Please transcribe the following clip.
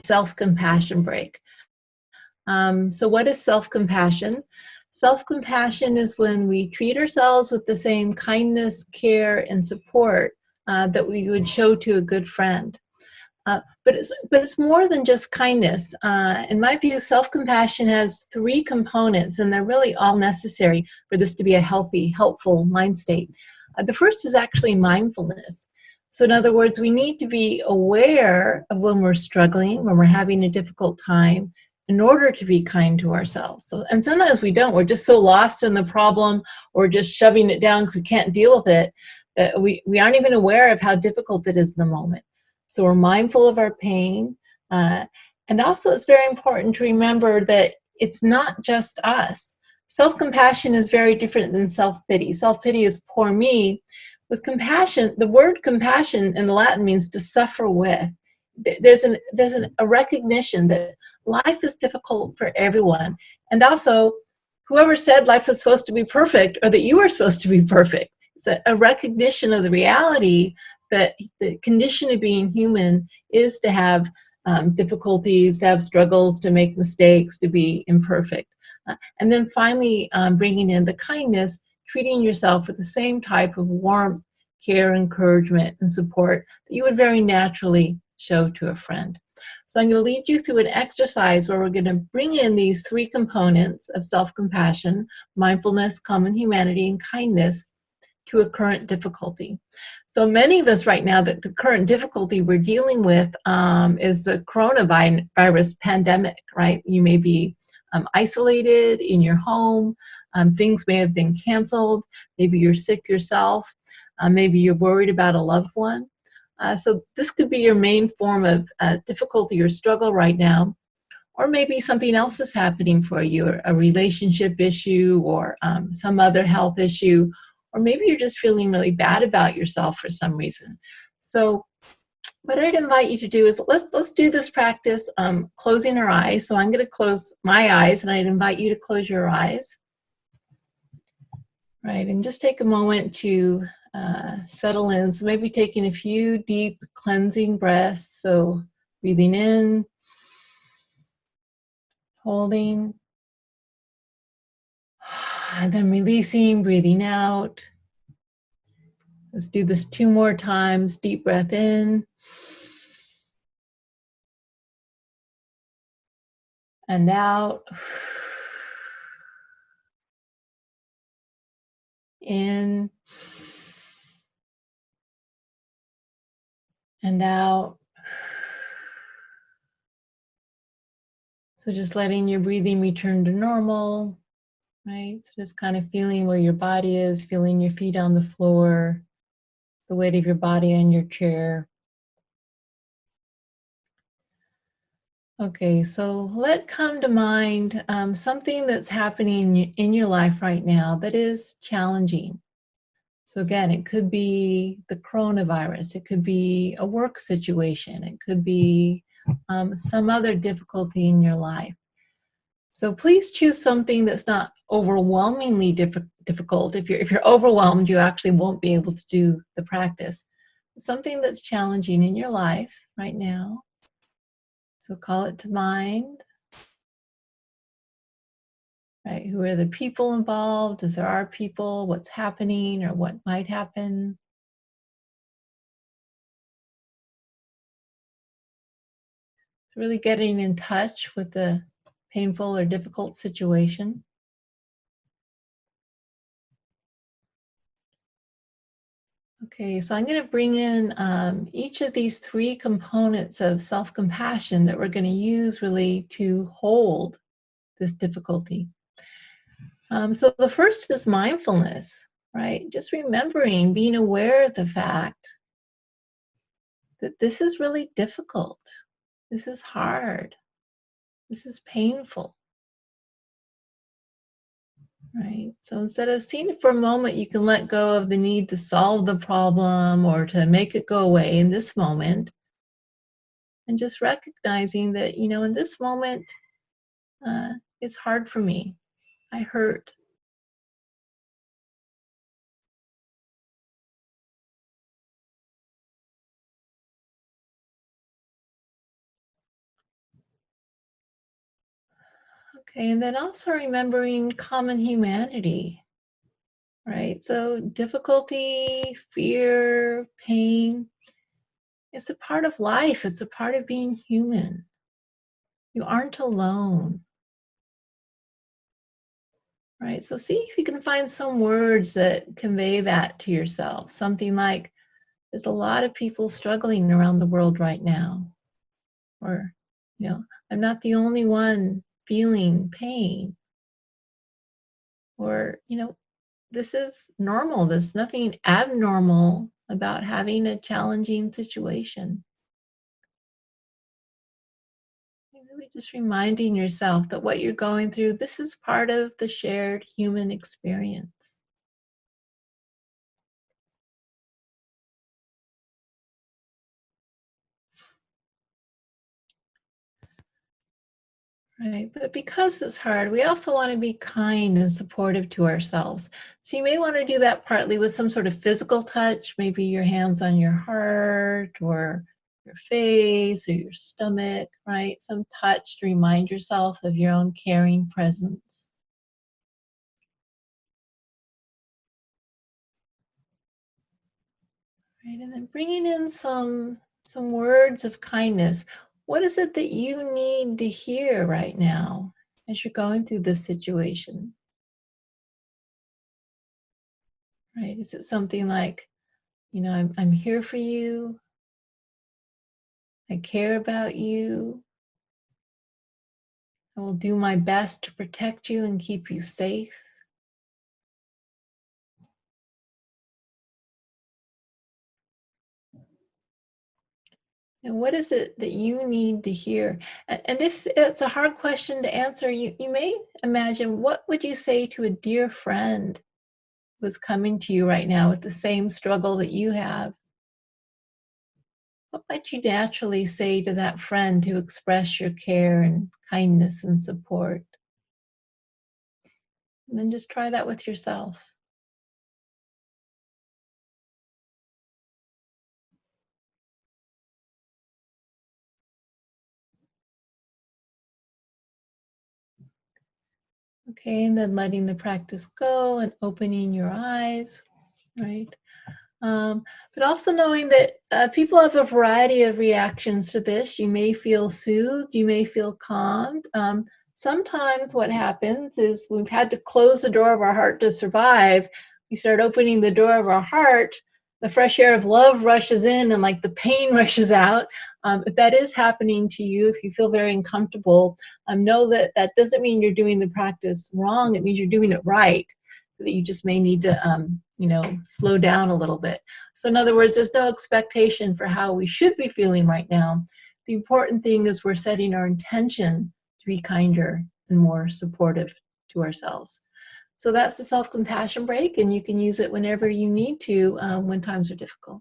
self-compassion break. So what is self-compassion? Self-compassion is when we treat ourselves with the same kindness, care, and support that we would show to a good friend. But it's more than just kindness. In my view, self-compassion has three components, and they're really all necessary for this to be a healthy, helpful mind state. The first is actually mindfulness. So in other words, we need to be aware of when we're struggling, when we're having a difficult time, in order to be kind to ourselves. And sometimes we don't. We're just so lost in the problem or just shoving it down because we can't deal with it that we aren't even aware of how difficult it is in the moment. So we're mindful of our pain. And also it's very important to remember that it's not just us. Self-compassion is very different than self-pity. Self-pity is poor me. With compassion, the word compassion in Latin means to suffer with. There's a recognition that life is difficult for everyone. And also, whoever said life was supposed to be perfect or that you were supposed to be perfect, it's a recognition of the reality that the condition of being human is to have difficulties, to have struggles, to make mistakes, to be imperfect. And then finally, bringing in the kindness, treating yourself with the same type of warmth, care, encouragement, and support that you would very naturally show to a friend. So I'm going to lead you through an exercise where we're going to bring in these three components of self-compassion, mindfulness, common humanity, and kindness to a current difficulty. So many of us right now, that the current difficulty we're dealing with is the coronavirus pandemic, right? You may be isolated in your home. Things may have been canceled. Maybe you're sick yourself. Maybe you're worried about a loved one. So this could be your main form of difficulty or struggle right now. Or maybe something else is happening for you, a relationship issue or some other health issue. Or maybe you're just feeling really bad about yourself for some reason. So what I'd invite you to do is let's do this practice closing our eyes. So I'm going to close my eyes, and I'd invite you to close your eyes. Right, and just take a moment to settle in. So maybe taking a few deep cleansing breaths. So breathing in, holding, and then releasing, breathing out. Let's do this 2 more times. Deep breath in. And out. In. And out. So just letting your breathing return to normal, right? So just kind of feeling where your body is, feeling your feet on the floor, the weight of your body on your chair. Okay, so let come to mind something that's happening in your life right now that is challenging. So again, it could be the coronavirus, it could be a work situation, it could be some other difficulty in your life. So please choose something that's not overwhelmingly difficult. If you're overwhelmed, you actually won't be able to do the practice. Something that's challenging in your life right now. So call it to mind. Right? Who are the people involved? If there are people, what's happening or what might happen? It's really getting in touch with the painful or difficult situation. Okay, so I'm going to bring in each of these three components of self-compassion that we're going to use really to hold this difficulty. So the first is mindfulness, right? Just remembering, being aware of the fact that this is really difficult. This is hard. This is painful. Right? So instead of seeing it for a moment, you can let go of the need to solve the problem or to make it go away in this moment. And just recognizing that, in this moment, it's hard for me. I hurt. Okay, and then also remembering common humanity, right? So difficulty, fear, pain, it's a part of life. It's a part of being human. You aren't alone, right? So see if you can find some words that convey that to yourself. Something like, there's a lot of people struggling around the world right now. Or, I'm not the only one feeling pain. Or, this is normal. There's nothing abnormal about having a challenging situation. You're really just reminding yourself that what you're going through, this is part of the shared human experience. Right, but because it's hard, we also want to be kind and supportive to ourselves. So you may want to do that partly with some sort of physical touch, maybe your hands on your heart or your face or your stomach, right? Some touch to remind yourself of your own caring presence. Right, and then bringing in some words of kindness. What is it that you need to hear right now as you're going through this situation? Right? Is it something like, I'm here for you. I care about you. I will do my best to protect you and keep you safe. And what is it that you need to hear? And if it's a hard question to answer, you may imagine, what would you say to a dear friend who's coming to you right now with the same struggle that you have? What might you naturally say to that friend to express your care and kindness and support? And then just try that with yourself. Okay, and then letting the practice go and opening your eyes, right? But also knowing that people have a variety of reactions to this. You may feel soothed, you may feel calmed. Sometimes what happens is we've had to close the door of our heart to survive. We start opening the door of our heart, the fresh air of love rushes in and like the pain rushes out. If that is happening to you, if you feel very uncomfortable, know that that doesn't mean you're doing the practice wrong. It means you're doing it right. That you just may need to, slow down a little bit. So in other words, there's no expectation for how we should be feeling right now. The important thing is we're setting our intention to be kinder and more supportive to ourselves. So that's the self-compassion break, and you can use it whenever you need to when times are difficult.